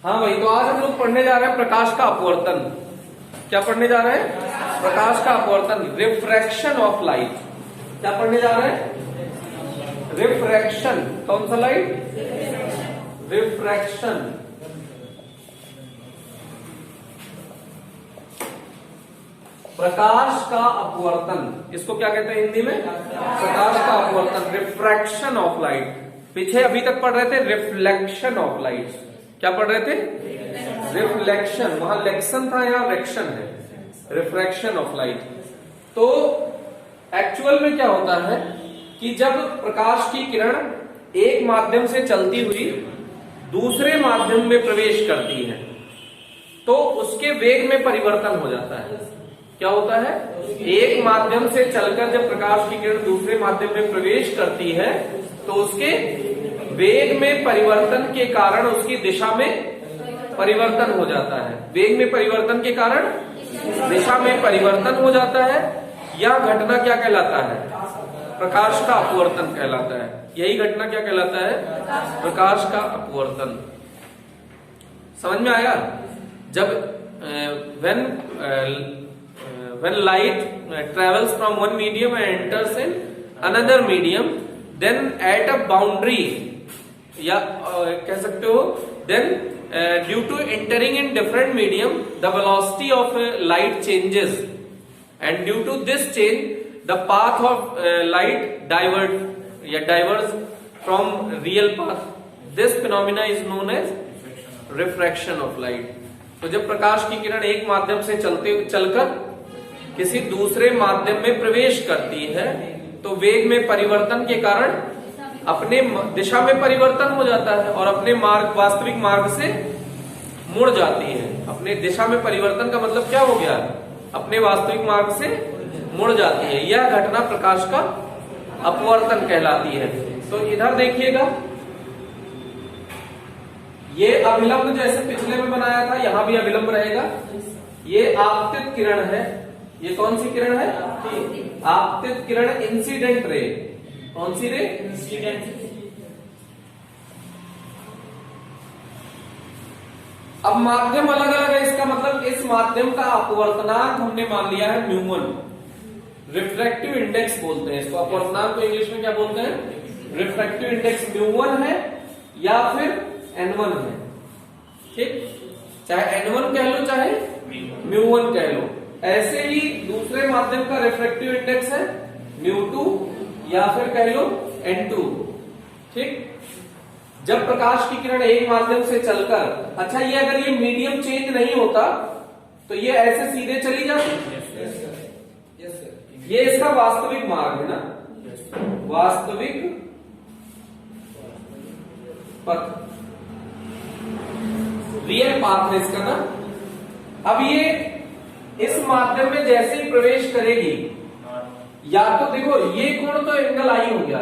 हाँ भाई, तो आज हम लोग पढ़ने जा रहे हैं प्रकाश का अपवर्तन। क्या पढ़ने जा रहे हैं? प्रकाश का अपवर्तन, रिफ्रैक्शन ऑफ लाइट। क्या पढ़ने जा रहे हैं? रिफ्रैक्शन। कौन सा लाइट? रिफ्रैक्शन। प्रकाश का अपवर्तन, इसको क्या कहते हैं हिंदी में? प्रकाश का अपवर्तन, रिफ्रैक्शन ऑफ लाइट। पीछे अभी तक पढ़ रहे थे रिफ्लेक्शन ऑफ लाइट। क्या पढ़ रहे थे? रिफ्लेक्शन। वहां लेक्शन था, यहां रेक्शन है। Refraction of light. तो एक्चुअल में क्या होता है कि जब प्रकाश की किरण एक माध्यम से चलती हुई दूसरे माध्यम में प्रवेश करती है तो उसके वेग में परिवर्तन हो जाता है। क्या होता है? एक माध्यम से चलकर जब प्रकाश की किरण दूसरे माध्यम में प्रवेश करती है तो उसके वेग में परिवर्तन के कारण उसकी दिशा में परिवर्तन हो जाता है। वेग में परिवर्तन के कारण दिशा में परिवर्तन हो जाता है। यह घटना क्या कहलाता है? प्रकाश का अपवर्तन कहलाता है। यही घटना क्या कहलाता है? प्रकाश का अपवर्तन। समझ में आया? जब when light travels from one medium and enters in another medium, then at a boundary, या कह सकते हो then due to entering in different medium, the velocity of light changes, and due to this change, the path of light diverges from real path. This phenomena is known as refraction of light. तो जब प्रकाश की किरण एक माध्यम से चलकर किसी दूसरे माध्यम में प्रवेश करती है तो वेग में परिवर्तन के कारण अपने दिशा में परिवर्तन हो जाता है और अपने वास्तविक मार्ग से मुड़ जाती है। अपने दिशा में परिवर्तन का मतलब क्या हो गया? अपने वास्तविक मार्ग से मुड़ जाती है। यह घटना प्रकाश का अपवर्तन कहलाती है। तो इधर देखिएगा, ये अभिलंब जैसे पिछले में बनाया था, यहां भी अभिलंब रहेगा। ये आपतित किरण है। ये कौन सी किरण है? आपतित किरण, इंसिडेंट रे। कौन सी रे? इंसिडेंट। अब माध्यम अलग अलग है, इसका मतलब इस माध्यम का अपवर्तनांक हमने मान लिया है म्यू1। रिफ्रैक्टिव इंडेक्स बोलते हैं इसको। अपवर्तनांक को इंग्लिश में क्या बोलते हैं? रिफ्रैक्टिव इंडेक्स म्यू1 है या फिर n1 है। ठीक, चाहे n1 कह लो चाहे म्यू1 कह लो। ऐसे ही दूसरे माध्यम का रिफ्रैक्टिव इंडेक्स है म्यू2 या फिर कह लो n2। ठीक, जब प्रकाश की किरण एक माध्यम से चलकर, अच्छा ये अगर ये मीडियम चेंज नहीं होता तो ये ऐसे सीधे चली जाती। ये इसका वास्तविक मार्ग है ना, वास्तविक पथ, रियल पाथ है इसका ना। अब ये इस माध्यम में जैसे ही प्रवेश करेगी, या तो देखो ये कोण तो एंगल आई हो गया,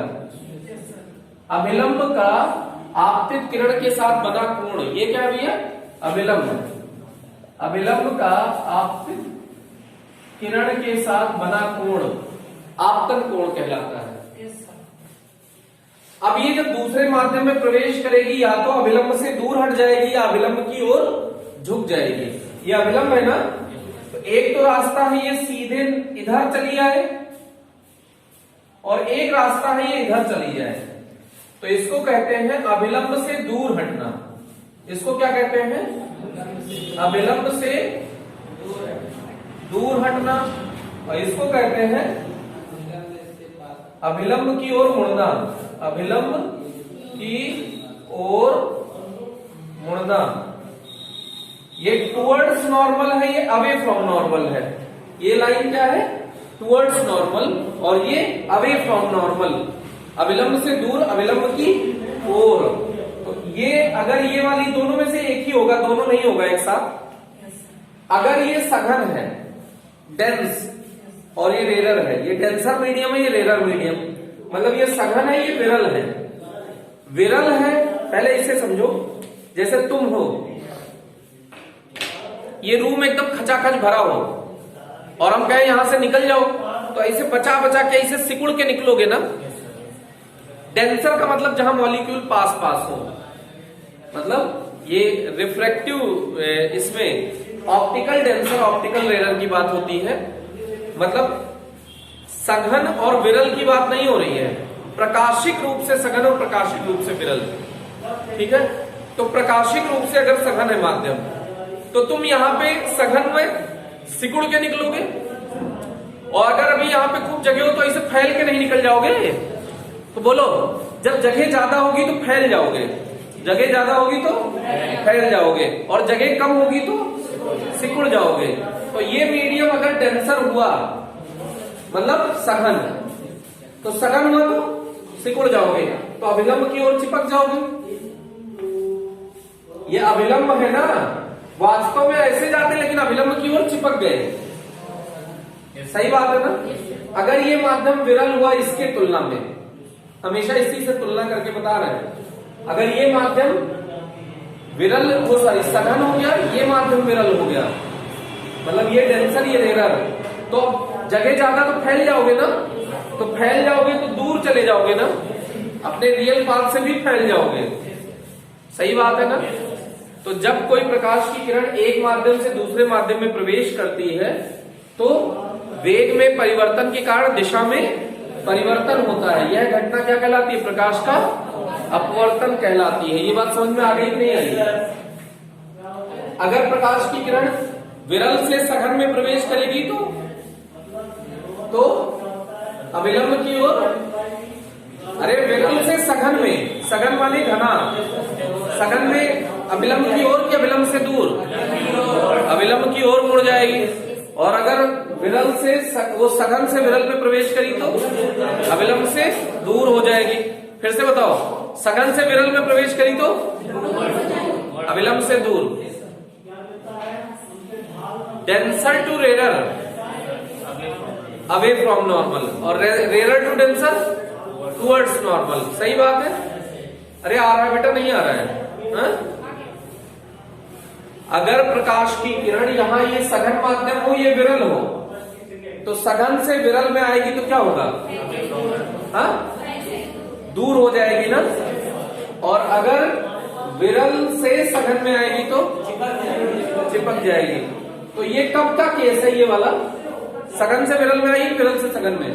अभिलंब का आपतित किरण के साथ बना कोण, ये क्या भैया? अभिलंब है। अभिलंब का आपतित किरण के साथ बना कोण आपतन कोण कहलाता है। अब ये जब दूसरे माध्यम में प्रवेश करेगी या तो अभिलंब से दूर हट जाएगी या अभिलंब की ओर झुक जाएगी। ये अभिलंब है ना, तो एक तो रास्ता है ये सीधे इधर चली जाए और एक रास्ता है ये इधर चली जाए। तो इसको कहते हैं अभिलंब से दूर हटना। इसको क्या कहते हैं? अभिलंब से दूर हटना। और इसको कहते हैं अभिलंब की ओर मुड़ना। अभिलंब की ओर मुड़ना। ये टुवर्ड्स नॉर्मल है, ये अवे फ्रॉम नॉर्मल है। ये लाइन क्या है? टुवर्ड्स नॉर्मल, और ये अवे फ्रॉम नॉर्मल। अभिलंब से दूर, अभिलंब की ओर। तो ये अगर ये वाली दोनों में से एक ही होगा, दोनों नहीं होगा एक साथ। अगर ये सघन है, डेंस, और ये रेरर है, ये डेंसर मीडियम है, ये रेरर मीडियम, मतलब ये सघन है, ये विरल है। विरल है, पहले इसे समझो, जैसे तुम हो, ये रूम एकदम खचाखच भरा हो और हम कहें यहां से निकल जाओ, तो ऐसे बचा बचा के ऐसे सिकुड़ के निकलोगे ना। डेंसर का मतलब जहां मॉलिक्यूल पास पास हो, मतलब ये रिफ्रैक्टिव इसमें ऑप्टिकल डेंसर ऑप्टिकल रेयर की बात होती है, मतलब सघन और विरल की बात नहीं हो रही है, प्रकाशिक रूप से सघन और प्रकाशिक रूप से विरल। ठीक है, तो प्रकाशिक रूप से अगर सघन है माध्यम तो तुम यहां पे सघन में सिकुड़ के निकलोगे, और अगर अभी यहां पे खूब जगह हो तो ऐसे फैल के नहीं निकल जाओगे। तो बोलो, जब जगह ज्यादा होगी तो फैल जाओगे, जगह ज्यादा होगी तो फैल जाओगे, और जगह कम होगी तो सिकुड़ जाओगे। तो ये मीडियम अगर डेंसर हुआ मतलब सघन, तो सघन हुआ तो सिकुड़ जाओगे, तो अभिलंब की ओर चिपक जाओगे। ये अभिलंब है ना, वास्तव में ऐसे जाते लेकिन अभिलंब की ओर चिपक गए। सही बात है ना। अगर ये माध्यम विरल हुआ इसके तुलना में, हमेशा इसी से तुलना करके बता रहे हैं, अगर ये माध्यम विरल हो, सॉरी सघन हो गया, ये माध्यम विरल हो गया, मतलब ये डेंसर ये रेयर, तो जगह ज्यादा तो फैल जाओगे ना, तो फैल जाओगे तो दूर चले जाओगे ना, अपने रियल पाथ से भी फैल जाओगे। सही बात है ना। तो जब कोई प्रकाश की किरण एक माध्यम से दूसरे माध्यम में प्रवेश करती है तो वेग में परिवर्तन के कारण दिशा में परिवर्तन होता है। यह घटना क्या कहलाती है? प्रकाश का अपवर्तन कहलाती है। ये बात समझ में आ गई कि नहीं आई? अगर प्रकाश की किरण विरल से सघन में प्रवेश करेगी तो अभिलंब की ओर, अरे विरल से सघन में, सघन माने घना, सघन में अभिलंब की ओर कि अभिलंब से दूर? अभिलंब की ओर मुड़ जाएगी। और अगर विरल से वो सघन से विरल में प्रवेश करी तो अभिलंब से दूर हो जाएगी। फिर से बताओ, सघन से विरल में प्रवेश करी तो अभिलंब से दूर। Denser to rare away from normal, और rare to denser towards normal. सही बात है। अरे आ रहा है बेटा, नहीं आ रहा है? हा? अगर प्रकाश की किरण यहाँ ये सघन माध्यम हो, ये विरल हो, तो सघन से विरल में आएगी तो क्या होगा? हाँ, दूर हो जाएगी ना। और अगर विरल से सघन में आएगी तो चिपक जाएगी। तो ये कब का केस है? ये वाला सघन से विरल में आई है, विरल से सघन में?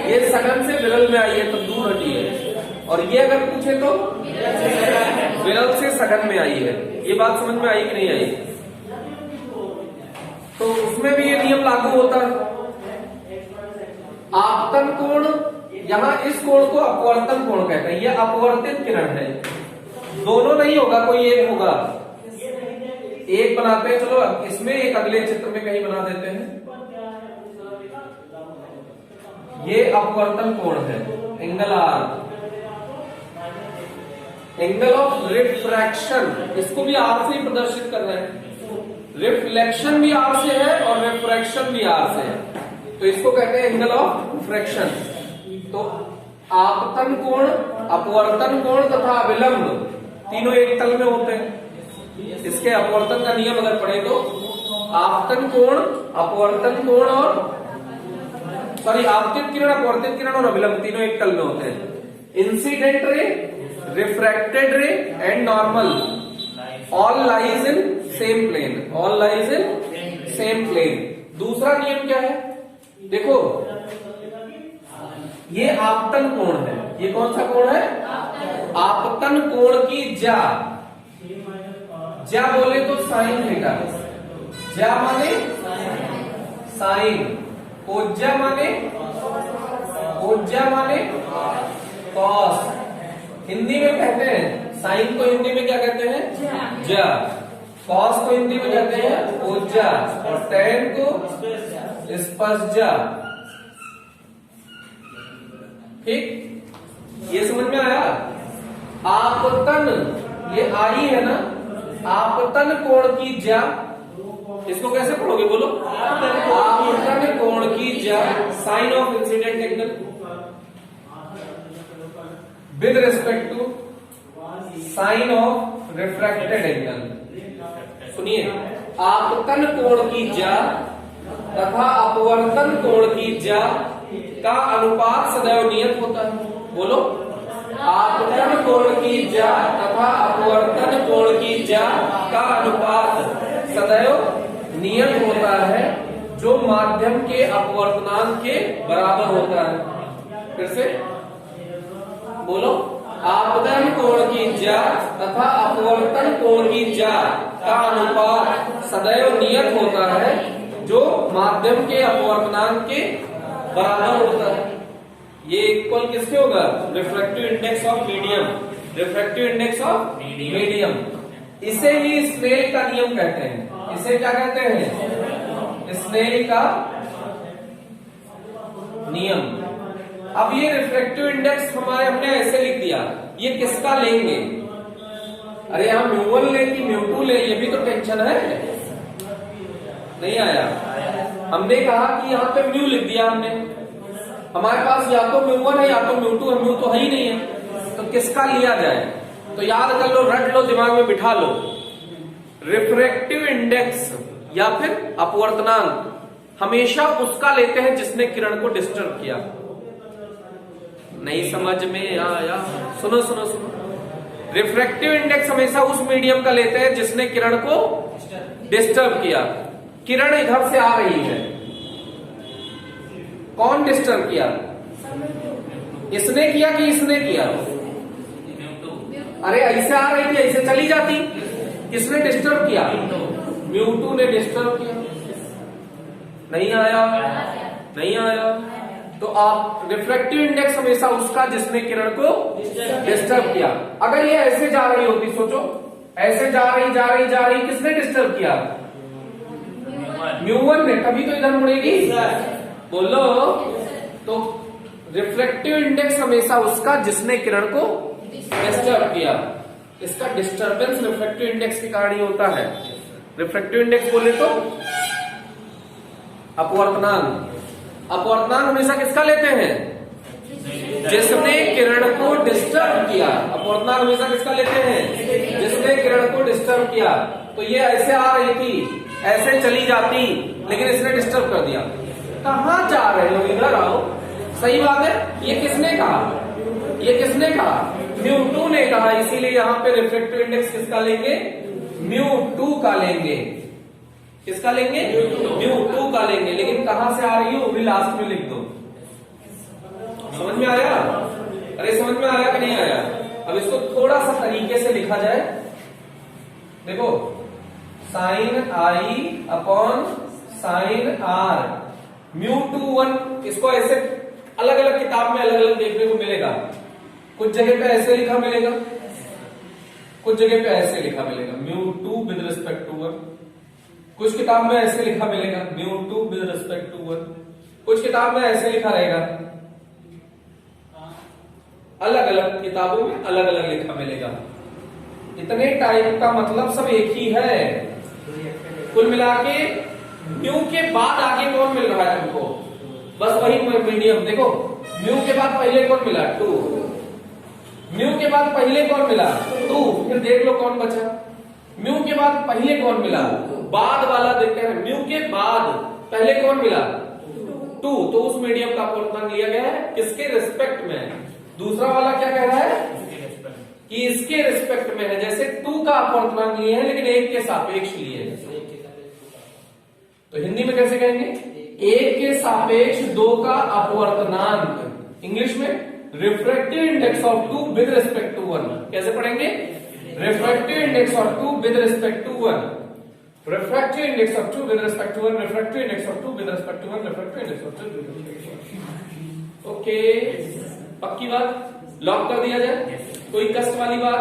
ये सघन से विरल में आई है तो दूर हटी है। और ये अगर पूछे तो विरल से सघन में आई है। ये बात समझ में आई कि नहीं आई? तो उसमें भी ये नियम लागू होता है। आपतन कोण, यहां इस कोण को अपवर्तन कोण कहते हैं। ये अपवर्तित किरण है, दोनों नहीं होगा, कोई एक होगा। एक बनाते हैं, चलो इसमें एक अगले चित्र में कहीं बना देते हैं। ये अपवर्तन कोण है, angle R, angle of refraction. इसको भी आर से ही प्रदर्शित कर रहे हैं। रिफ्लेक्शन भी आर से है और रिफ्रैक्शन भी आर से है, तो इसको कहते हैं एंगल ऑफ रिफ्रैक्शन। तो आपतन कोण, अपवर्तन कोण तथा अभिलंब तीनों एक तल में होते हैं। इसके अपवर्तन का नियम अगर पढ़े तो आपतन कोण, अपवर्तन कोण और सॉरी आपतित किरण, अपवर्तित किरण और अभिलंब तीनों एक तल में होते हैं। Incident ray, refracted ray and normal all lies in same plane, all lies in same plane. दूसरा नियम क्या है? देखो, ये आपतन कोण है। ये कौन सा कोण है? आपतन कोण की ज्या, ज्या बोले तो साइन थीटा, ज्या माने साइन, कोज्या माने, कोज्या माने कॉस। हिंदी में कहते हैं साइन को हिंदी में क्या कहते हैं? ज्या। कॉस को हिंदी में कहते हैं कोज्या, और टैन को स्पर्शज्या। ठीक, ये समझ में आया? आपतन, ये आई है ना, आपतन कोण की ज्या, इसको कैसे पढ़ोगे बोलो? आपतन कोण की ज्या sine of incident angle with respect to sine of refracted angle. सुनिए, आपतन कोण की ज्या तथा अपवर्तन कोण की ज्या का अनुपात सदैव नियत होता है। बोलो, आपतन कोण की ज्या तथा अपवर्तन कोण की ज्या का अनुपात सदैव नियत होता है जो माध्यम के अपवर्तनांक के बराबर होता है। फिर से बोलो, आपतन कोण की ज्या तथा अपवर्तन कोण की ज्या का अनुपात सदैव नियत होता है जो माध्यम के अपवर्तनांक के बराबर होता है। ये इक्वल किसके होगा? Refractive index of medium, refractive index of medium. इसे ही स्नेल का नियम कहते हैं। इसे क्या कहते हैं? स्नेल का नियम। अब ये रिफ्रैक्टिव इंडेक्स हमने ऐसे लिख दिया, ये किसका लेंगे? अरे यहां म्यू1 ले कि म्यू2 ले, ये भी तो टेंशन है। नहीं आया? हमने कहा कि यहाँ पे म्यू लिख दिया हमने, हमारे पास या तो म्यू1 है या तो म्यू2 है, म्यू तो है ही नहीं है, तो किसका लिया जाए? तो याद कर लो, रट लो, दिमाग में बिठा लो, रिफ्रैक्टिव इंडेक्स या फिर अपवर्तनांक हमेशा उसका लेते हैं जिसने किरण को डिस्टर्ब किया। नहीं समझ में आया? सुनो सुनो सुनो, रिफ्रैक्टिव इंडेक्स हमेशा उस मीडियम का लेते हैं जिसने किरण को डिस्टर्ब किया। किरण इधर से आ रही है, कौन डिस्टर्ब किया? इसने किया कि इसने किया? अरे ऐसे आ रही थी, ऐसे चली जाती, किसने डिस्टर्ब किया? म्यू2 ने डिस्टर्ब किया। नहीं आया? नहीं आया? तो आप रिफ्रैक्टिव इंडेक्स हमेशा उसका जिसने किरण को डिस्टर्ब किया। अगर ये ऐसे जा रही होती, सोचो, ऐसे जा रही, किसने डिस्टर्ब किया? म्यू1 ने, तभी तो इधर मुड़ेगी। बोलो, तो रिफ्रैक्टिव इंडेक्स हमेशा उसका जिसने किरण को डिस्टर्ब किया। इसका डिस्टर्बेंस रिफ्रैक्टिव इंडेक्स के कारण ही होता है। रिफ्रैक्टिव इंडेक्स बोले तो अपवर्तनांक। अपवर्तनांक हमेशा किसका लेते हैं? जिसने किरण को डिस्टर्ब किया। अपवर्तनांक हमेशा किसका लेते हैं? जिसने किरण को डिस्टर्ब किया। तो ये ऐसे आ रही थी, ऐसे चली जाती, लेकिन इसने डिस्टर्ब कर दिया। कहां जा रहे हो? इधर आओ। सही बात है। ये किसने कहा? ये किसने कहा? म्यू2 ने कहा। इसीलिए यहां पे रिफ्रैक्टिव इंडेक्स किसका लेंगे? म्यू2 का लेंगे। किसका लेंगे? म्यू2 का लेंगे। लेकिन कहां से आ रही हो वो भी लास्ट में लिख दो। समझ में आया? अरे समझ में आया कि नहीं आया? अब इसको थोड़ा सा तरीके से लिखा जाए। देखो, sine I upon sine R, म्यू2 इसको ऐसे अलग अलग किताब में अलग अलग देखने को मिलेगा। कुछ जगह पे ऐसे लिखा मिलेगा, कुछ जगह पे ऐसे लिखा मिलेगा, म्यू2 विद रिस्पेक्ट टू 1। कुछ किताब में ऐसे लिखा मिलेगा, म्यू2 विद रिस्पेक्ट टू 1। कुछ किताब में ऐसे लिखा रहेगा। अलग अलग किताबों में अलग अलग लिखा मिलेगा। इतने टाइप का मतलब सब एक ही है। कुल मिला के म्यू के बाद आगे कौन मिल रहा है तुमको? बस वही मीडियम। देखो, म्यू के बाद पहले कौन मिला? 2। म्यू के बाद पहले कौन मिला? 2। फिर देख लो कौन बचा। म्यू के बाद पहले कौन मिला? बाद वाला देखते हैं। म्यू के बाद पहले कौन मिला? 2। तो उस मीडियम का अपवर्तनांक लिया गया है किसके रिस्पेक्ट में? दूसरा वाला क्या कह रहा है कि इसके रिस्पेक्ट में है। जैसे 2 का अपवर्तनांक लिए है लेकिन 1 के सापेक्ष लिए है। तो हिंदी में कैसे कहेंगे? 1 के सापेक्ष 2 का अपवर्तनांक। इंग्लिश में refractive index of 2 with respect to 1। कैसे पढ़ेंगे? Refractive index of 2 with respect to 1। Refractive index of 2 with respect to 1। Refractive index of 2 with respect to 1। Refractive index of 2। Okay, पक्की बात? लॉक कर दिया जाए? कोई कष्ट वाली बात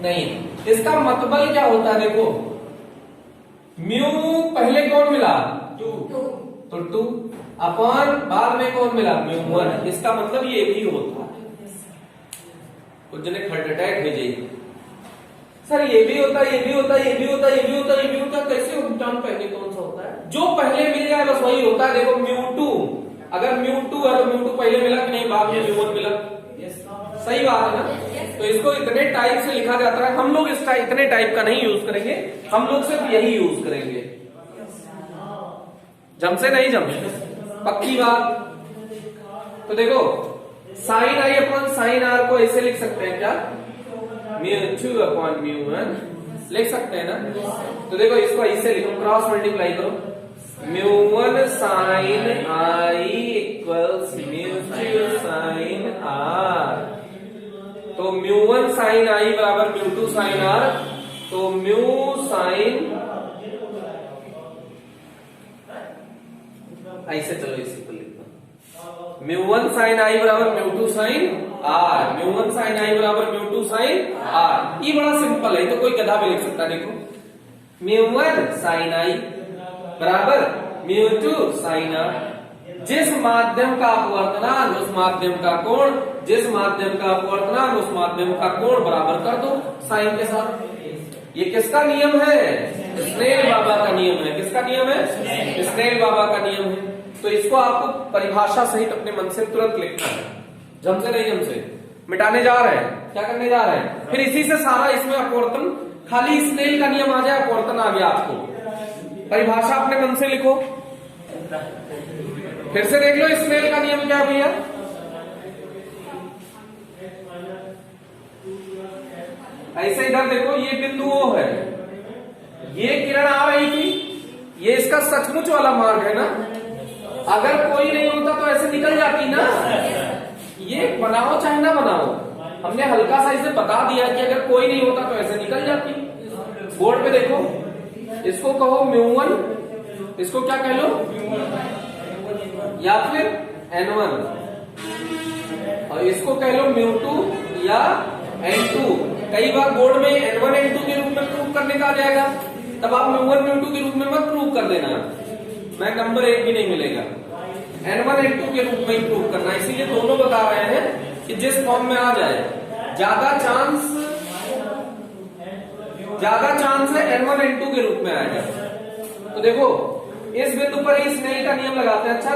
नहीं। इसका मतलब क्या होता है? देखो, म्यू पहले कौन मिला? 2। तो 2 अपॉन बाद में कौन मिला? म्यू1। इसका मतलब ये भी होता है। कुछ जने हार्ट अटैक भेजे, सर ये भी होता है, ये भी होता है, ये भी होता है, ये भी होता है, ये भी होता है। कैसे टर्म पहले कौन सा होता है? जो पहले मिल जाए बस वही होता है। देखो, म्यू2, अगर म्यू2 है तो म्यू2 पहले मिला कि नहीं? बाद में म्यू1 मिला। सही बात है ना? तो इसको इतने टाइप से लिखा जाता है। हम लोग इसका इतने टाइप का नहीं यूज करेंगे, हम लोग सिर्फ यही यूज करेंगे। जमसे नहीं जमसे? पक्की बात? तो देखो, sine I upon sine R को ऐसे लिख सकते हैं क्या, μ2 अपॉन μ1 लिख सकते हैं ना। तो देखो इसको ऐसे लिखो, क्रॉस मल्टीप्लाई करो, μ1 sine I equals μ2 sine R. तो μ1 साइन आई बराबर μ2 साइन आर, तो म्यू साइन, ऐसे चलो इसी को लिखना, μ1 साइन आई बराबर μ2 साइन आर, μ1 साइन आई बराबर μ2 साइन आर। ये बड़ा सिंपल है, तो कोई गधा भी लिख सकता है। देखो μ1 साइन आई बराबर μ2 साइन आर। जिस माध्यम का अपवर्तनांक उस माध्यम का कोण, जिस माध्यम का अपवर्तनांक उस माध्यम का कोण बराबर कर दो साइन के साथ। ये किसका नियम है, स्नेल बाबा का नियम है। किसका नियम है, स्नेल बाबा का नियम है। तो इसको आपको परिभाषा सहित अपने मन से तुरंत लिखना है, जम से नहीं, जम से मिटाने जा रहे हैं। क्या करने जा रहे हैं, फिर इसी से सारा इसमें अपवर्तन, खाली स्नेल का नियम आ जाए, अपवर्तन आ गया। आपको परिभाषा अपने मन से लिखो, फिर से देख लो स्नेल का नियम क्या भैया। ऐसे इधर देखो, ये बिंदु O है, ये किरण आ रही थी, ये इसका सचमुच वाला मार्ग है ना। अगर कोई नहीं होता तो ऐसे निकल जाती ना। ये बनाओ चाहे ना बनाओ, हमने हल्का सा इसे बता दिया कि अगर कोई नहीं होता तो ऐसे निकल जाती। बोर्ड पे देखो, इसको कहो μ1, इसको क्या कह लो, या फिर n1, और इसको कह लो μ2 या n2। कई बार बोर्ड में n1 n2 के रूप में प्रूव करने का आ जाएगा, तब आप μ1 μ2 के रूप में मत प्रूव कर देना, मैं नंबर 1 भी नहीं मिलेगा। n1 n2 के रूप में ही प्रूव करना, इसीलिए दोनों बता रहे हैं कि जिस फॉर्म में आ जाए। ज्यादा चांस है n1 n2 के रूप में आएगा। तो देखो इस बिंदु पर ही स्नेल का नियम लगाते हैं। अच्छा,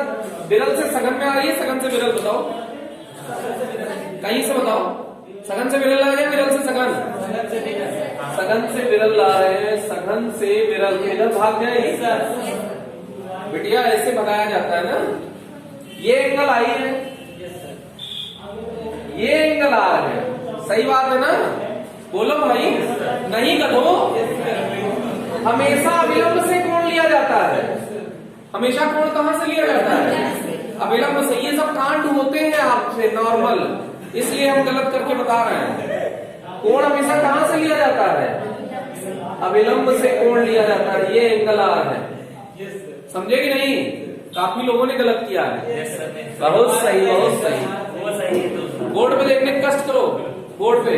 विरल से सघन में आ रही है, सघन से विरल बताओ, कहीं से बताओ, सघन से विरल आ रही है, विरल से सघन, सघन से विरल ला रहे हैं, सघन से विरल, इधर भाग जाए बिटिया, ऐसे भगाया जाता है ना। ये एंगल आई है, ये एंगल आ है, सही बात है ना, बोलो भाई, नहीं करो। हमेशा अविलंब से कोण लिया जाता है, हमेशा कोण कहां से लिया जाता है, अविलंब से। ये सब कांड होते हैं आपसे नॉर्मल, इसलिए हम गलत करके बता रहे हैं। कोण हमेशा कहां से लिया जाता है, अविलंब से कोण लिया जाता है। ये एंगल आर है, समझे कि नहीं, काफी लोगों ने गलत किया है। बहुत सही, बहुत सही। बोर्ड पे देखने कष्ट करो, बोर्ड पे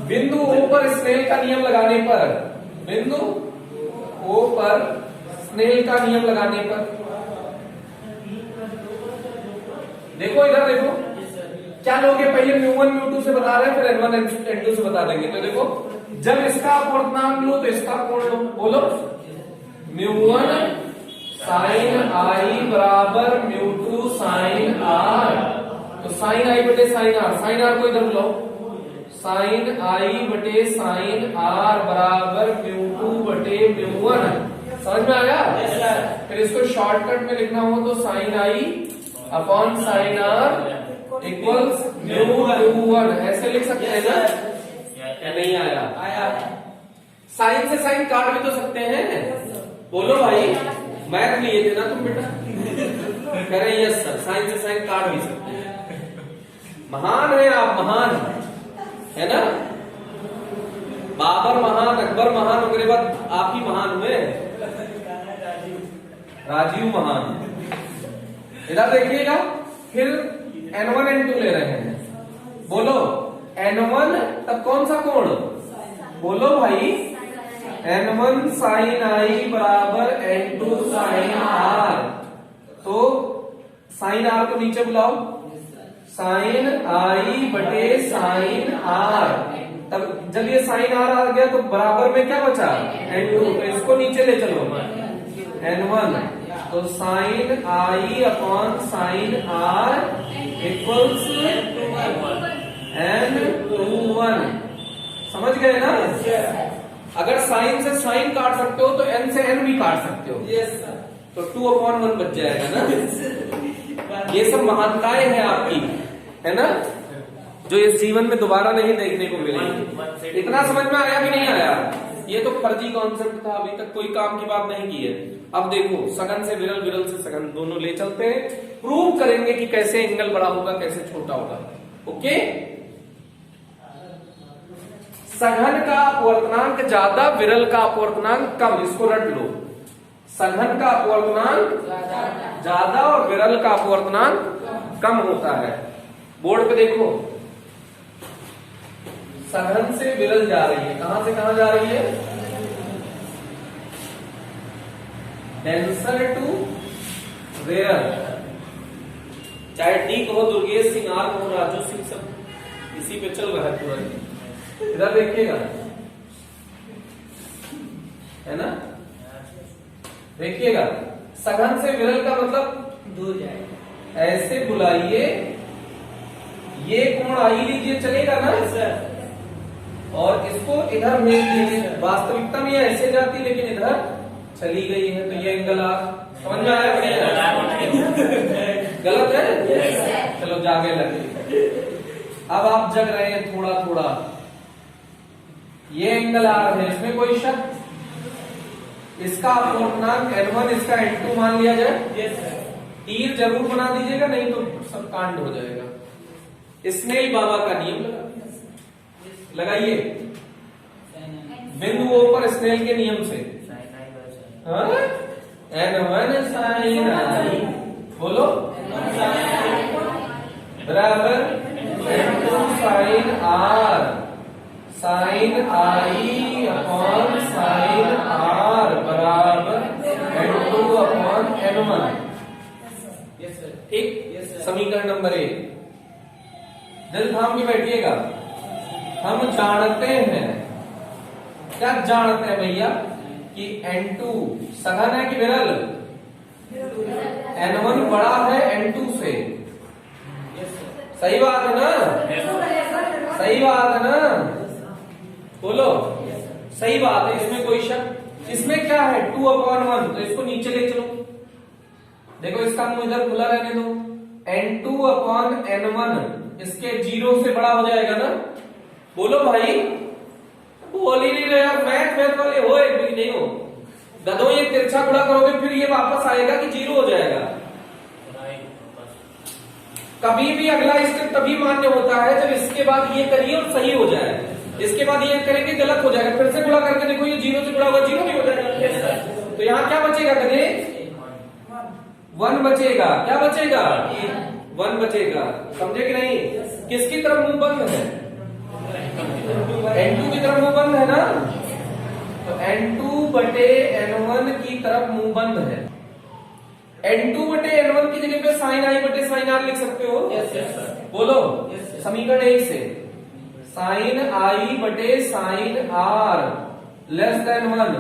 बिंदु O पर स्नेल का नियम लगाने पर, बिंदु O पर स्नेल का नियम लगाने पर, देखो इधर देखो, क्या लोगे, पहले μ1 μ2 से बता रहे हैं, फिर n1 n2 से बता देंगे। तो देखो, जब इसका अपवर्तनांक लो तो इसका कोण लो, बोलो μ1 साइन आई बराबर μ2 साइन आर। तो साइन आई बटे साइन आर, साइन आर को इधर बुलाओ, साइन आई बटे साइन आर बराबर μ2 बटे μ1। समझ में आया? फिर इसको शॉर्टकट में लिखना हो तो sine I upon sine R equals μ2 ऐसे लिख सकते हैं ना। नहीं आया? साइन से साइन काट भी तो सकते हैं, बोलो भाई, मैथ लिए थे ना तुम बेटा, कह रहे यस सर, साइन से साइन काट भी सकते हैं। महान है आप, महान है ना, बाबर महान, अकबर महान, उसके बाद आप ही महान हुए, राजीव महान। इधर देखिएगा, फिर n1 n2 ले रहे हैं, बोलो n1 तब कौन सा कोण, बोलो भाई n1 साइन आई बराबर n2 साइन आर। तो साइन आर को नीचे बुलाओ, साइन आई बटे साइन आर। तब जब ये साइन आर आ गया तो बराबर में क्या बचा, n2, तो इसको नीचे ले चलो n1। तो sine I upon sine R equals n2(1). समझ गए ना? अगर साइन से साइन काट सकते हो तो n से n भी काट सकते हो। Yes sir. तो 2/1 बच जाएगा ना। ये सब महानताएं हैं आपकी, है ना, जो इस जीवन में दोबारा नहीं देखने को मिलेगी। इतना समझ में आया कि नहीं आया? ये तो फर्जी कॉन्सेप्ट था, अभी तक कोई काम की बात नहीं की है। अब देखो, सघन से विरल, विरल से सघन, दोनों ले चलते हैं, प्रूव करेंगे कि कैसे एंगल बड़ा होगा, कैसे छोटा होगा। ओके, सघन का अपवर्तनांक ज्यादा, विरल का अपवर्तनांक कम, इसको रट लो। सघन का अपवर्तनांक ज्यादा और विरल का अपवर्तनांक कम होता है। बोर्ड पे देखो, सघन से विरल जा रही है, कहां से कहां जा रही है? डेंसर टू विरल। चाहे डी कहो, दुर्गेश सिंह, आर कहो, राजू सिंह, सब इसी पे चल रहा है पूरा। इधर देखिएगा, है ना, देखिएगा, सघन से विरल का मतलब दूर जाए, ऐसे बुलाइए, ये कोण आई लीजिए, चलेगा ना सर, और इसको इधर भेज दीजिए। वास्तविकता में ये ऐसे जाती, लेकिन इधर चली गई है, तो ये एंगल आप समझ में आया? गलत है? चलो जागे लगे। अब आप जग रहे हैं थोड़ा थोड़ा, ये एंगल आ रहे हैं, इसमें कोई शक? इसका अपवर्तनांक n1, इसका n2 मान लिया जाए। तीर जरूर बना दीजिएगा, नहीं तो सब कांड हो जाएगा। स्नेल बाबा का नियम लगाइए, बिंदु O पर स्नेल के नियम से। n1 sin i, बोलो, बराबर n2 sin r, sin i upon sin r बराबर n2 अपॉन n1। ठीक, समीकरण नंबर 1। दिल थाम के बैठिएगा। हम जानते हैं, क्या जानते हैं भैया, कि n2 सघन है कि विरल? n1 बड़ा है n2 से। सही बात है ना? सही बात है ना? बोलो, सही बात है, इसमें कोई शक? इसमें क्या है, 2/1, तो इसको नीचे ले चलो। देखो, इसका मुंह इधर खुला रहने दो, n2/n1 इसके 0 से बड़ा हो जाएगा ना? बोलो भाई, बोल ही नहीं रहे, मैथ वाले हो एक भी नहीं हो, गधो। ये तिरछा गुणा करोगे, फिर ये वापस आएगा कि 0 हो जाएगा। कभी भी अगला स्टेप तभी मान्य होता है जब इसके बाद ये करिए और सही हो जाए, इसके बाद ये करेंगे गलत हो जाएगा, फिर से गुणा करके देखो, ये 0 से गुणा होगा, 0 भी हो जाएगा। तो यहाँ क्या बचेगा? कदे 1 बचेगा। क्या बचेगा? 1 बचेगा। समझे कि नहीं? किसकी तरफ मुंह बंद है? n2 की तरफ मुंह बंद है ना, तो n2/n1 की तरफ मुंह बंद है। n2/n1 की जगह पे sin i/sin r लिख सकते हो। बोलो, समीकरण 1 से sin i/sin r less than 1,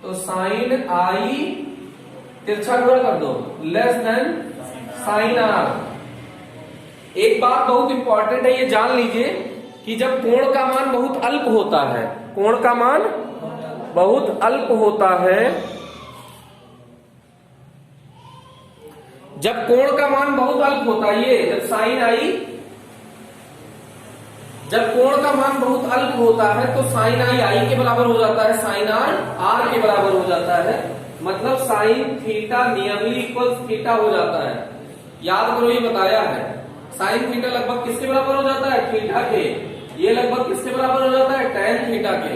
तो sin i तिरछा गुणा कर दो, लेस देन sin r। एक बात बहुत इंपॉर्टेंट है, ये जान लीजिए कि जब कोण का मान बहुत अल्प होता है, कोण का मान बहुत अल्प होता है, जब कोण का मान बहुत अल्प होता है, ये जब साइन आई, जब कोण का मान बहुत अल्प होता है तो साइन आई के बराबर हो जाता है, साइन आर के बराबर हो जाता है। मतलब sine theta nearly equal theta हो जाता है। याद करो, ये बताया है। साइन थीटा लगभग किसके बराबर हो जाता है? थीटा के। ये लगभग किसके बराबर हो जाता है? टेन थीटा के।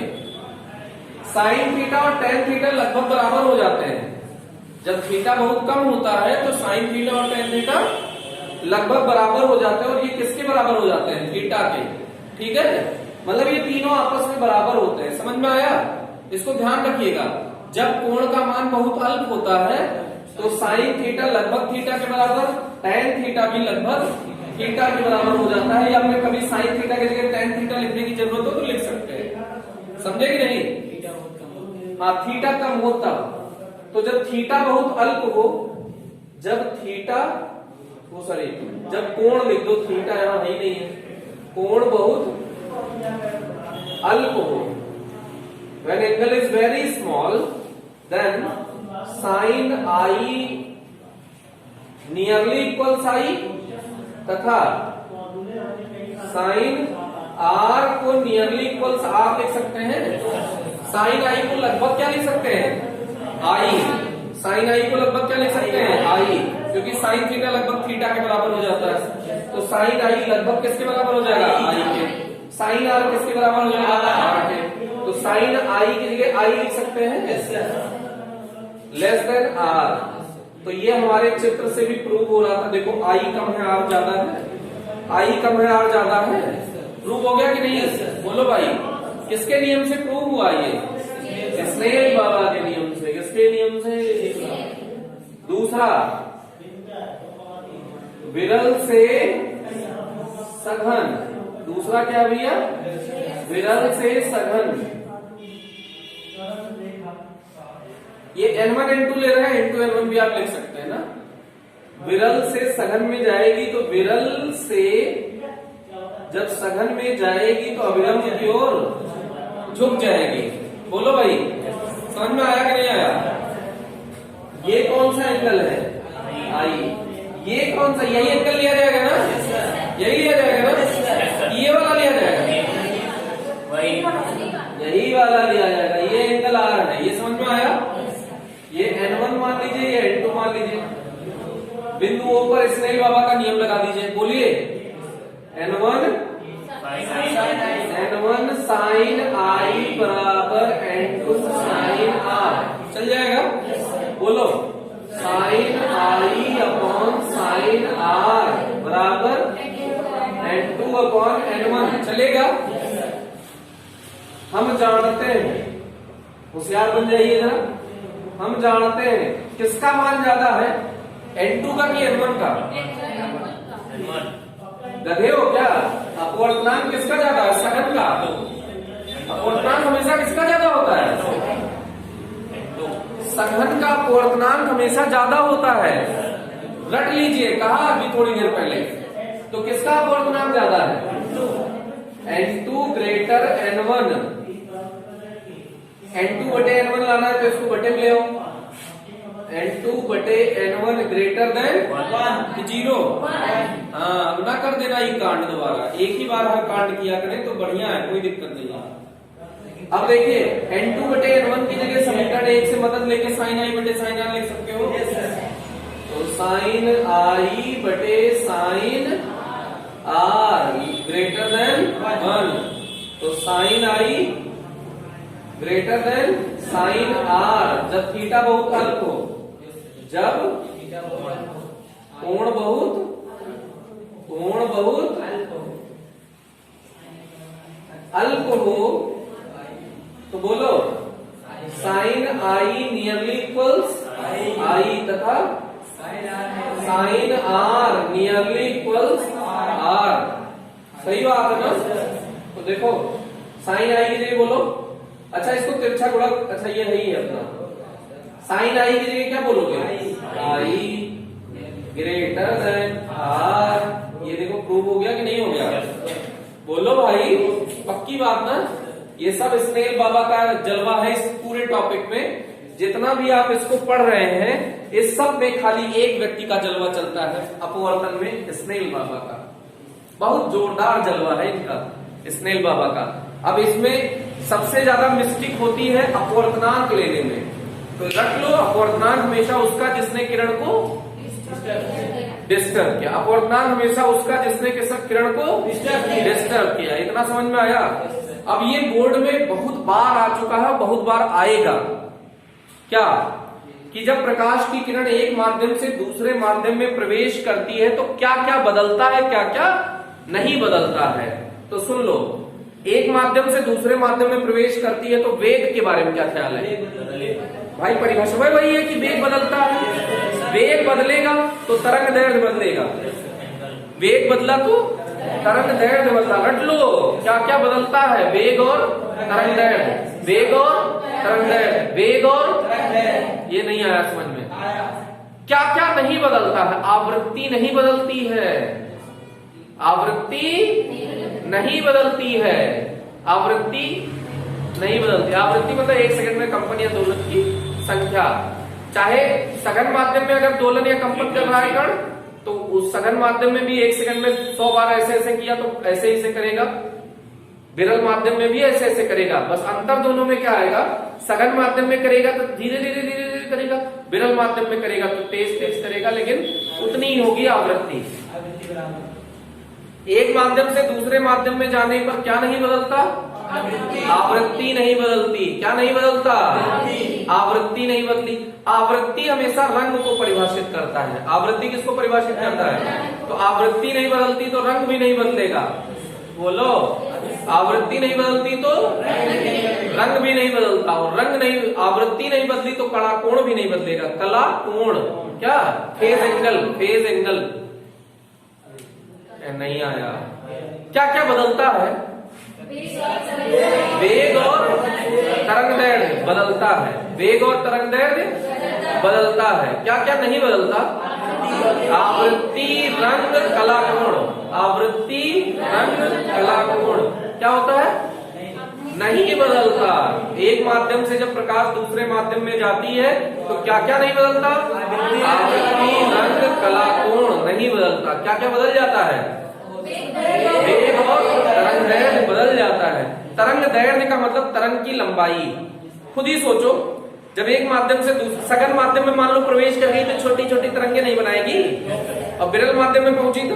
साइन थीटा और टेन थीटा लगभग बराबर हो जाते हैं। जब थीटा बहुत कम होता है तो साइन थीटा और टेन थीटा लगभग बराबर हो जाते हैं, और ये किसके बराबर हो जाते हैं? थीटा के। ठीक है, मतलब ये तीनों आपस में बराबर होते हैं। समझ में आया? इसको ध्यान रखिएगा। जब कोण का मान बहुत अल्प होता है तो साइन थीटा लगभग थीटा के बराबर, टेन थीटा भी लगभग थीटा के बराबर हो जाता है। या फिर कभी साइन थीटा की जगह टेन थीटा लिखने की जरूरत हो तो लिख सकते हैं। समझे कि नहीं? हाँ, थीटा कम हो तब। तो जब थीटा बहुत अल्प हो, जब थीटा वो सॉरी जब कोण लिख दो, थीटा यहां है ही नहीं है, कोण बहुत अल्प हो, when angle is very small then sin I nearly equals I तथा साइन आर को नियरली इक्वल्स आर लिख सकते हैं। साइन आई को लगभग क्या लिख सकते हैं? आई। साइन आई को लगभग क्या लिख सकते हैं? आई, क्योंकि साइन थीटा लगभग थीटा के बराबर हो जाता है। तो साइन आई लगभग किसके बराबर हो जाएगा? आई के। साइन आर किसके बराबर हो जाएगा? आर के। तो साइन आई की जगह आई लिख सकते हैं लेस देन आर। तो ये हमारे चित्र से भी प्रूव हो रहा था। देखो आई कम है आर ज्यादा है, आई कम है आर ज्यादा है। प्रूव हो गया कि नहीं? बोलो भाई, किसके नियम से प्रूव हुआ ये? स्नेल बाबा के नियम से। किसके नियम से? दूसरा, विरल से सघन। दूसरा क्या भैया? विरल से सघन। ये N1 N2 ले रहे हैं, N2 N1 भी आप लिख सकते हैं ना। विरल से सघन में जाएगी तो विरल से जब सघन में जाएगी तो अविरल की ओर झुक जाएगी। बोलो भाई, समझ में आया कि नहीं आया? ये कौन सा एंगल है? आई। ये कौन सा? यही एंगल लिया जाएगा ना? यही लिया जाएगा ना? ये वाला लिया जाएगा? यही वाला लिया जाएगा। ये एंगल आर है। ये समझ में आया? ये N1 मान लीजिए, ये N2 मान लीजिए। बिंदु O पर स्नेल बाबा का नियम लगा दीजिए। बोलिए, N1 साइन आई बराबर N2 साइन आर। चल जाएगा? बोलो, sine I upon sine R बराबर N2 अपॉन N1। चलेगा? हम जानते हैं, होशियार बन जाइए जरा। हम जानते हैं किसका मान ज्यादा है? N2 का कि N1 का? गधे हो क्या? अपवर्तनांक किसका ज्यादा है? सघन का। अपवर्तनांक हमेशा किसका ज्यादा होता है? सघन का अपवर्तनांक हमेशा ज्यादा होता है। रट लीजिए, कहा अभी थोड़ी देर पहले। तो किसका अपवर्तनांक ज्यादा है? N2 greater N1। N2 बटे N1 लाना है तो इसको बटे में ले आओ। N2 बटे N1 ग्रेटर देन 0। हाँ, अब ना कर देना ये कांड दोबारा। एक ही बार हर कांड किया करें तो बढ़िया है, कोई दिक्कत नहीं है। अब देखिए, N2 बटे N1 की जगह समीकरण 1 से मदद लेके साइन आई बटे साइन आर लिख सकते हो। तो साइन आई बटे साइन आर ग्रेटर देन 1। तो sine I greater than sine R जब थीटा बहुत अल्प हो। जब कोण बहुत अल्प हो तो बोलो, sine I nearly equals I तथा sine R nearly equals R. सही बात है ना? तो देखो, साइन आई की जगह बोलो, अच्छा इसको तिरछा गुणक, अच्छा ये है ही अपना। साइन आई की जगह क्या बोलोगे? आई ग्रेटर देन आर। ये देखो प्रूव हो गया कि नहीं हो गया? बोलो भाई, पक्की बात ना? ये सब स्नेल बाबा का जलवा है इस पूरे टॉपिक में। जितना भी आप इसको पढ़ रहे हैं, इस सब में खाली एक व्यक्ति का जलवा चलता है अपवर्तन में, स्नेल बाबा का। बहुत जोरदार जलवा है इनका, स्नेल बाबा का। अब इसमें सबसे ज्यादा मिस्टेक होती है अपवर्तनांक लेने में। तो रख लो, अपवर्तनांक हमेशा उसका जिसने किरण को डिस्टर्ब किया। अपवर्तनांक हमेशा उसका जिसने किरण को डिस्टर्ब किया। इतना समझ में आया? अब ये बोर्ड में बहुत बार आ चुका है, बहुत बार आएगा। क्या कि जब प्रकाश की किरण एक माध्यम से दूसरे माध्यम में प्रवेश करती है तो क्या क्या बदलता है, क्या क्या नहीं बदलता है। तो सुन लो, एक माध्यम से दूसरे माध्यम में प्रवेश करती है तो वेग के बारे में क्या ख्याल है? भाई परिभाषा वही है कि वेग बदलता है। वेग बदलेगा तो तरंग दैर्घ्य बदलेगा। वेग बदला तो तरंग दैर्घ्य बदला। रट लो, क्या क्या बदलता है? वेग और तरंग दैर्घ्य, वेग और तरंग दैर्घ्य, वेग और ये नहीं आया समझ में? क्या क्या नहीं बदलता है? आवृत्ति नहीं बदलती है। आवृत्ति नहीं बदलती है। आवृत्ति नहीं बदलती। आवृत्ति मतलब 1 सेकंड में कंपन या दोलन की संख्या। चाहे सघन माध्यम में अगर दोलन या कंपन कर रहा है कण, तो उस सघन माध्यम में भी 1 सेकंड में 100 बार ऐसे ऐसे किया तो ऐसे ही से करेगा, विरल माध्यम में भी ऐसे ऐसे करेगा। बस अंतर दोनों में क्या आएगा, सघन माध्यम में करेगा तो धीरे धीरे धीरे धीरे करेगा, विरल माध्यम में करेगा तो तेज तेज करेगा, लेकिन उतनी ही होगी आवृत्ति। एक माध्यम से दूसरे माध्यम में जाने पर क्या नहीं बदलता, आवृत्ति नहीं बदलती। क्या नहीं बदलता, आवृत्ति नहीं बदली। आवृत्ति हमेशा रंग को परिभाषित करता है। आवृत्ति किसको परिभाषित करता है, तो आवृत्ति नहीं बदलती तो रंग भी नहीं बदलेगा। बोलो, आवृत्ति नहीं बदलती तो रंग भी नहीं बदलता, और रंग नहीं, आवृत्ति नहीं बदली तो कला कोण भी नहीं बदलेगा। कला कोण क्या, फेज एंगल, फेज एंगल नहीं आया। क्या क्या बदलता है, वेग और तरंग दैर्घ्य बदलता है, वेग और तरंग दैर्घ्य बदलता है। क्या क्या नहीं बदलता, आवृत्ति, रंग, कला कोण। आवृत्ति, रंग, कला कोण क्या होता है, नहीं बदलता। एक माध्यम से जब प्रकाश दूसरे माध्यम में जाती है तो क्या क्या नहीं बदलता, आवृत्ति, रंग, कला कोण नहीं बदलता। क्या क्या बदल जाता है, वेग और तरंग दैर्घ्य बदल जाता है। तरंग दैर्घ्य का मतलब तरंग की लंबाई। खुद ही सोचो, जब एक माध्यम से सघन माध्यम में मान लो प्रवेश कर गई तो छोटी छोटी तरंगे नहीं बनाएगी, और विरल माध्यम में पहुंची तो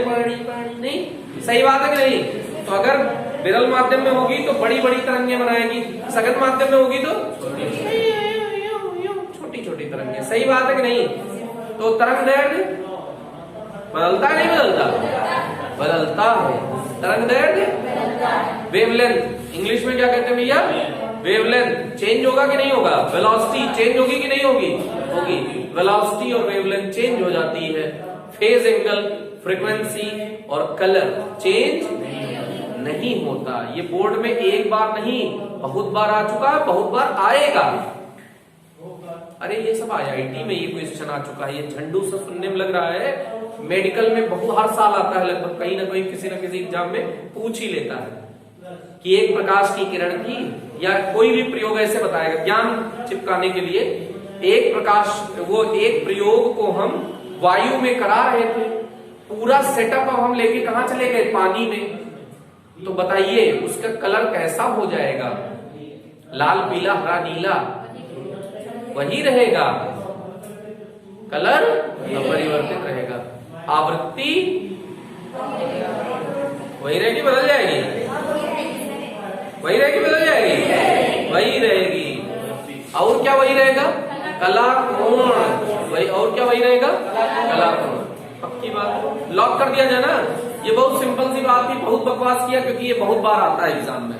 पानी पानी नहीं, सही बात है कि नहीं। तो अगर विरल माध्यम में होगी तो बड़ी बड़ी तरंगे बनाएगी, सघन माध्यम में होगी तो छोटी छोटी तरंगे। सही बात है कि नहीं। तो तरंग दैर्घ्य बदलता है, नहीं बदलता, बदलता है तरंग दैर्घ्य। वेवलेंथ इंग्लिश में क्या कहते हैं भैया, वेवलेंथ चेंज होगा कि नहीं होगा, वेलोसिटी चेंज होगी कि नहीं होगी, होगी। वेलोसिटी और वेवलेंथ चेंज हो जाती है। फेज एंगल, फ्रीक्वेंसी और कलर चेंज नहीं होता। ये बोर्ड में एक बार नहीं बहुत बार आ चुका है, बहुत बार आएगा। अरे ये सब IIT में ये क्वेश्चन आ चुका है, ये झंडू से सुनने में लग रहा है, मेडिकल में बहुत हर साल आता है लगभग, कहीं ना कहीं किसी न किसी एग्जाम में पूछ ही लेता है कि एक प्रकाश की किरण की, या कोई भी प्रयोग ऐसे बताएगा ज्ञान चिपकाने के लिए। एक प्रकाश, वो एक प्रयोग को हम वायु में करा रहे थे, पूरा सेटअप अब हम लेके कहां चले गए, पानी में। तो बताइए उसका कलर कैसा हो जाएगा, लाल, पीला, हरा, नीला वही रहेगा, कलर अपरिवर्तित रहेगा। आवृत्ति वही रहेगी, बदल जाएगी, वही रहेगी, बदल जाएगी, वही रहेगी। और क्या वही रहेगा, कला कोण वही, और क्या वही रहेगा, कला कोण। पक्की बात, लॉक कर दिया जाए ना। ये बहुत सिंपल सी बात थी, बहुत बकवास किया क्योंकि ये बहुत बार आता है एग्जाम में,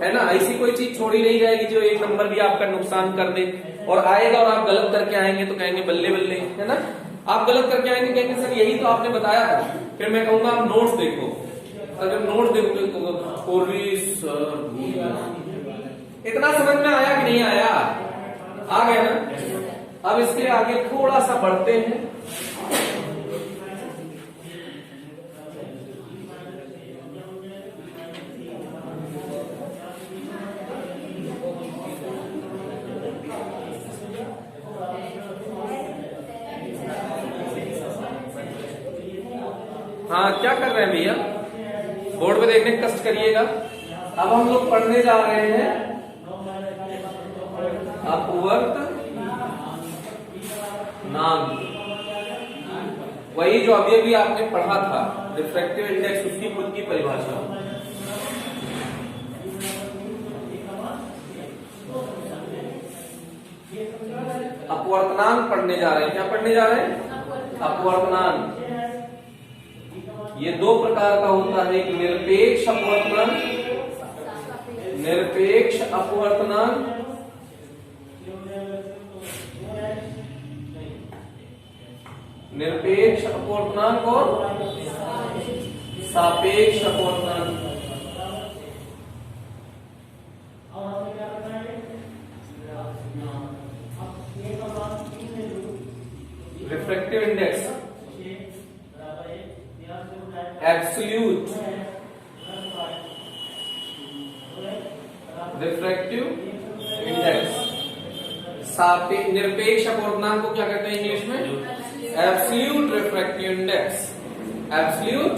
है ना। ऐसी कोई चीज छोड़ी नहीं जाएगी जो एक नंबर भी आपका नुकसान कर दे, और आएगा और आप गलत करके आएंगे तो कहेंगे बल्ले बल्ले, है ना। आप गलत करके आएंगे, कहेंगे सर यही तो आपने बताया था, फिर मैं कहूंगा आप नोट्स देखो। अगर नोट्स देखोगे तो इतना समझ में आया कि नहीं आया, आ गया ना। अब इसके आगे थोड़ा सा बढ़ते हैं। हाँ, क्या कर रहे हैं भैया, बोर्ड पे देखने का कष्ट करिएगा। अब हम लोग पढ़ने जा रहे हैं अपवर्त नाम, वही जो अभी अभी आपने पढ़ा था, रिफ्रैक्टिव इंडेक्स, उसकी खुद की परिभाषा। अपवर्तनांक पढ़ने जा रहे हैं। क्या पढ़ने जा रहे हैं, अपवर्तनांक। ये दो प्रकार का होता है, एक निरपेक्ष अपवर्तनांक, निरपेक्ष अपवर्तनांक, निरपेक्ष अपवर्तनांक और सापेक्ष अपवर्तनांक। Refractive index, absolute refractive index, निरपेक्ष अपवर्तनांक को क्या कहते हैं इंग्लिश में? Absolute refractive index, absolute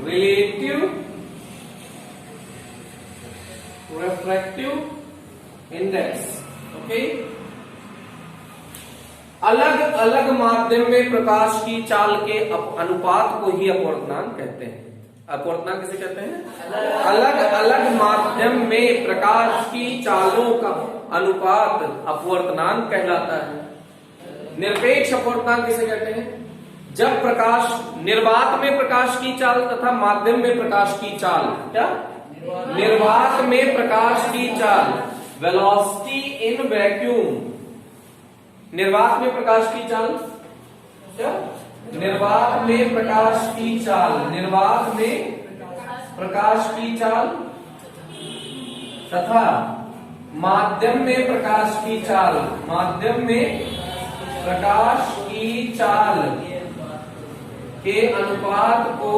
relative refractive index. Okay, अलग अलग माध्यम में प्रकाश की चाल के अनुपात को ही अपवर्तनांक कहते हैं। अपवर्तनांक किसे कहते हैं? अलग अलग माध्यम में प्रकाश की चालों का अनुपात अपवर्तनांक कहलाता है। निरपेक्ष अपवर्तनांक किसे कहते हैं? जब प्रकाश निर्वात में प्रकाश की चाल तथा माध्यम में प्रकाश की चाल, क्या निर्वात में प्रकाश की चाल, वेलोसिटी इन वैक्यूम, निर्वात में प्रकाश की चाल, क्या निर्वात में प्रकाश की चाल, निर्वात में प्रकाश की चाल तथा माध्यम में प्रकाश की चाल, माध्यम में प्रकाश की चाल के अनुपात को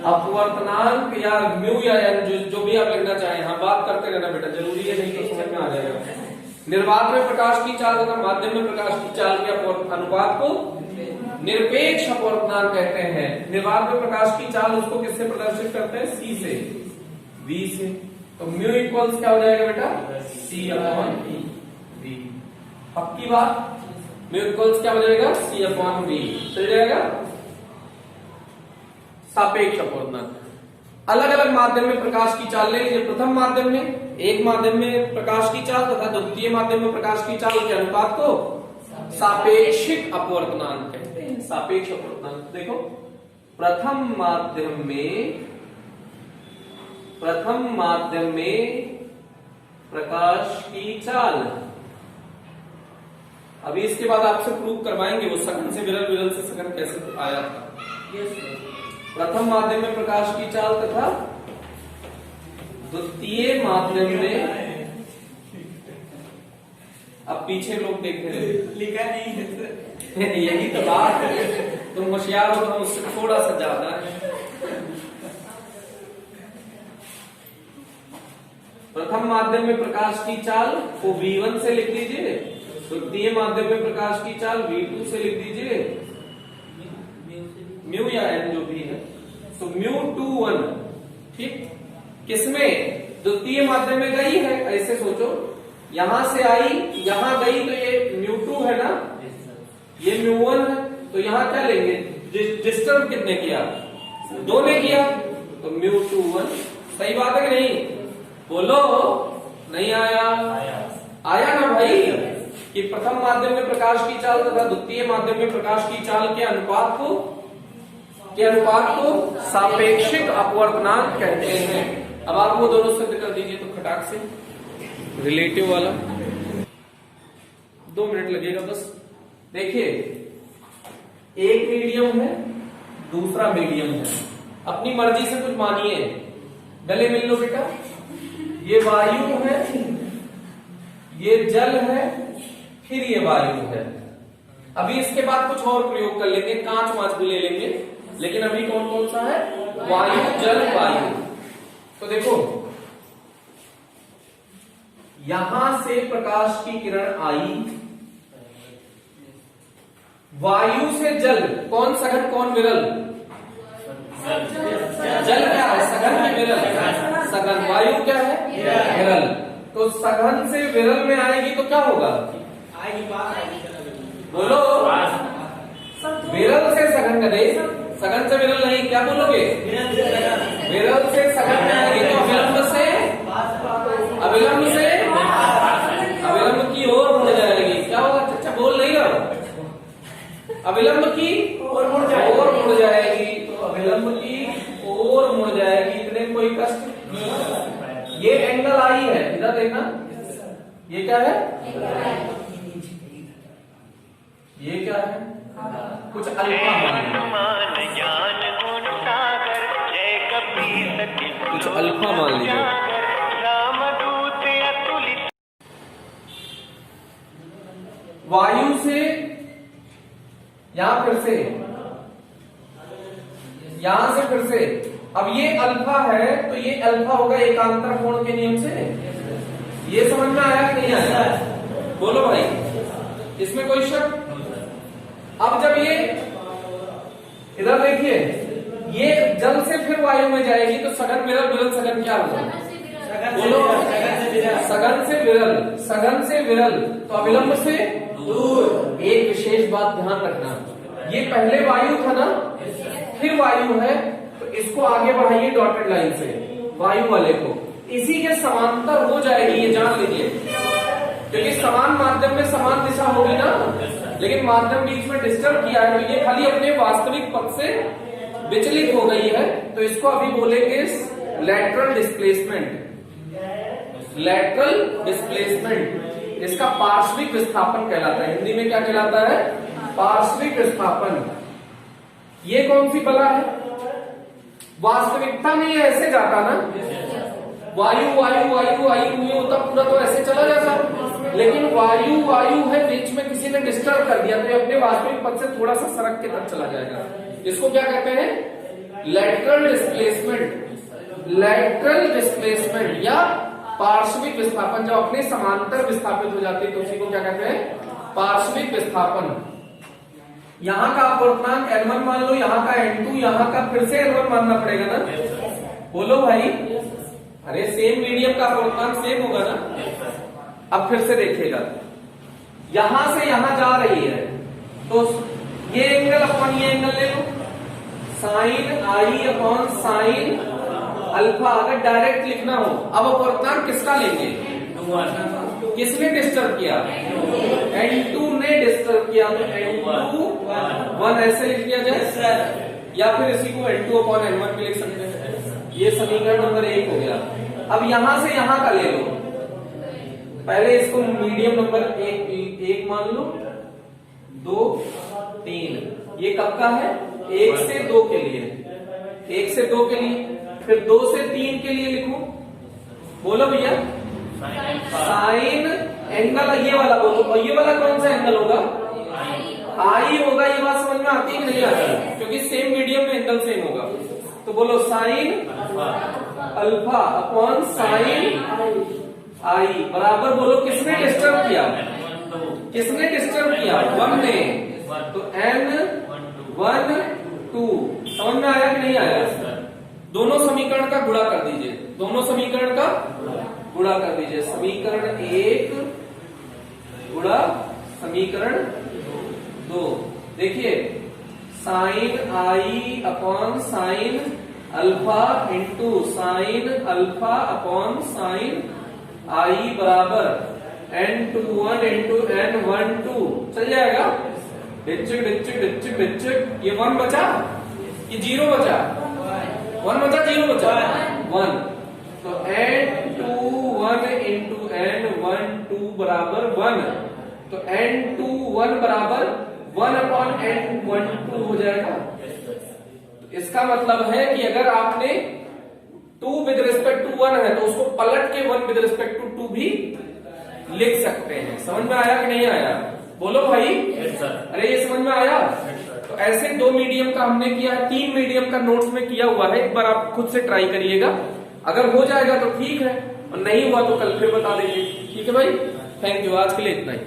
अपवर्तनांक या म्यू या एन, जो भी आप लिखना चाहें, हाँ बात करते रहना बेटा, जरूरी है, नहीं तो समझ में आ जाएगा। निर्वात में प्रकाश की चाल तथा माध्यम में प्रकाश की चाल के अनुपात को निरपेक्ष अपवर्तनांक कहते हैं। निर्वात में प्रकाश की चाल उसको किससे प्रदर्शित करते हैं? सी से, वी से। तो म्यू इक्वल्स क्या हो जाएगा बेटा? सी अपॉन वी। पक्की बात? म्यू इक्वल्स क्या हो जाएगा? सी अपॉन वी। चल जाएगा। सापेक्ष अपवर्तनांक, अलग अलग माध्यम में प्रकाश की चाल ले लीजिए। प्रथम माध्यम में, एक माध्यम में प्रकाश की चाल तथा द्वितीय माध्यम में प्रकाश की चाल के अनुपात को सापेक्षिक अपवर्तनांक कहते हैं। सापेक्ष अपवर्तनांक देखो, प्रथम माध्यम में प्रकाश की चाल, अभी इसके बाद आपसे प्रूव करवाएंगे वो सघन से विरल, विरल से सघन कैसे आया था। प्रथम माध्यम में प्रकाश की चाल तथा द्वितीय माध्यम में, अब पीछे लोग देख रहे हैं, लिखा नहीं है यही तो बात है, तुम होशियार हो, हम उससे थोड़ा सा ज्यादा है। प्रथम माध्यम में प्रकाश की चाल को V1 से लिख दीजिए, द्वितीय माध्यम में प्रकाश की चाल V2 से लिख दीजिए, म्यू या एन जो भी है, तो म्यू 2 1, ठीक। किसमें? द्वितीय माध्यम में गई है, ऐसे सोचो, यहां से आई यहां गई, तो ये म्यू 2 है ना, ये म्यू 1 है, तो यहां क्या लेंगे? डिस्टर्ब कितने किया? 2 ने किया, तो म्यू 2 1। सही बात है कि नहीं? बोलो, नहीं आया? आया ना भाई, कि प्रथम माध्यम में प्रकाश की चाल तथा द्वितीय माध्यम में प्रकाश की चाल के अनुपात को सापेक्षिक अपवर्तनांक कहते हैं। अब आप वो दोनों सिद्ध कर दीजिए तो खटाक से, रिलेटिव वाला 2 मिनट लगेगा बस। देखिए, एक मीडियम है, दूसरा मीडियम है, अपनी मर्जी से कुछ मानिए, गले मिल लो बेटा। ये वायु है, ये जल है, फिर ये वायु है। अभी इसके बाद कुछ और प्रयोग कर लेंगे, कांच वांच भी ले लेंगे, लेकिन अभी कौन कौन सा है? वायु, जल, वायु। तो देखो, यहां से प्रकाश की किरण आई, वायु से जल, कौन सघन कौन विरल? जल क्या है? सघन में विरल, सघन। वायु क्या है? विरल। तो सघन से विरल में आएगी तो क्या होगा? बोलो, विरल से सघन का दे, सघन से विरल नहीं, क्या बोलोगे? विरल से सघन में आएगी तो अविलंब से, अविलंब से अविलंब की ओर मुड़ जाएगी। क्या होगा? अच्छा बोल नहीं रहा, अविलंब की ओर मुड़ जाएगी, तो अविलंब की ओर मुड़ जाएगी। इतने कोई कष्ट नहीं। ये एंगल आई है, इधर देखना, ये क्या है? ये क्या है? कुछ अल्फा मान लीजिए, कुछ अल्फा मान लीजिए। वायु से यहां फिर से, यहां से फिर से, अब ये अल्फा है तो ये अल्फा होगा एकांतर कोण के नियम से, ये समझ में आया कि नहीं आया? बोलो भाई, इसमें कोई शक? अब जब ये इधर देखिए, ये जल से फिर वायु में जाएगी तो सघन विरल, विरल सघन क्या होगा? बोलो, सघन से विरल, सघन से विरल तो अविलंब से दूर। एक विशेष बात ध्यान रखना, ये पहले वायु था ना, फिर वायु है, तो इसको आगे बढ़ाइए डॉटेड लाइन से, वायु वाले को इसी के समांतर हो जाएगी, ये जान लीजिए, क्योंकि समान माध्यम में समान दिशा होगी ना, लेकिन माध्यम बीच में डिस्टर्ब किया है तो ये खाली अपने वास्तविक पथ से विचलित हो गई है, तो इसको अभी बोलेंगे लैटरल डिस्प्लेसमेंट। लैटरल डिस्प्लेसमेंट इसका पार्श्विक विस्थापन कहलाता है। हिंदी में क्या कहलाता है? पार्श्विक विस्थापन। ये कौन सी बला है? वास्तविकता में ये ऐसे जाता ना, वायु वायु वायु वायु ये होता पूरा तो ऐसे चला जाता, लेकिन वायु वायु है, बीच में किसी ने डिस्टर्ब कर दिया तो ये अपने वास्तविक पथ से थोड़ा सा सरक के तक चला जाएगा। इसको क्या कहते हैं? Lateral displacement. लैटरल डिस्प्लेसमेंट या पार्श्विक विस्थापन, जब अपने समांतर विस्थापित हो जाती है तो उसी को क्या कहते हैं? पार्श्विक विस्थापन। यहाँ का अपवर्तनांक N1 मान लो, यहाँ का N2, यहाँ का फिर से N1 मानना पड़ेगा ना। बोलो भाई, अरे सेम मीडियम का अपवर्तनांक सेम होगा ना। अब फिर से देखिएगा, यहां से यहां जा रही है तो ये एंगल अपन ये एंगल ले लो, sign I upon sine alpha. अगर डायरेक्ट लिखना हो, अब अपवर्तनांक किसका लेंगे? किसने डिस्टर्ब किया? N2 ने डिस्टर्ब किया, तो N2 1 ऐसे लिख दिया जाए, या फिर इसी को N2 अपॉन N1 भी लिख सकते हैं। ये समीकरण नंबर 1 हो गया। अब यहां से यहां का ले लो, पहले इसको मीडियम नंबर 1 मान लो, 2 3, ये कब का है? 1 से 2 के लिए, 1 से 2 के लिए, फिर 2 से 3 के लिए लिखो। बोलो भैया, साइन एंगल ये वाला बोलो, और ये वाला कौन सा एंगल होगा? आई होगा। ये बात समझ में आती है कि नहीं आती? क्योंकि सेम मीडियम में एंगल सेम होगा। तो बोलो sign alpha upon sine I बराबर, बोलो किसने डिस्टर्ब किया? किसने डिस्टर्ब किया? 1 ने। तो N1 2 समझ में आया कि नहीं आया? दोनों समीकरण का गुणा कर दीजिए, दोनों समीकरण का गुणा कर दीजिए। समीकरण 1 गुणा समीकरण 2। देखिए, sine I upon sine alpha into sine alpha upon sine I बराबर N21 इंटू N12 चल जाएगा। डिच्चिक डिच्चिक डिच्चिक डिच्चिक, ये 1 बचा, ये 0 बचा, 1 बचा 0 बचा 1। तो N21 इंटू N12 बराबर 1, तो N21 बराबर 1 अपॉन N12 हो जाएगा। तो इसका मतलब है कि अगर आपने 2 विद रिस्पेक्ट टू 1 है तो उसको पलट के 1 विद रिस्पेक्ट टू 2 भी लिख सकते हैं। समझ में आया कि नहीं आया? बोलो भाई। अरे ये समझ में आया? तो ऐसे 2 मीडियम का हमने किया है, 3 मीडियम का नोट्स में किया हुआ है। एक बार आप खुद से ट्राई करिएगा, अगर हो जाएगा तो ठीक है, और नहीं हुआ तो कल फिर बता देंगे। ठीक है भाई, थैंक यू, आज के लिए इतना ही।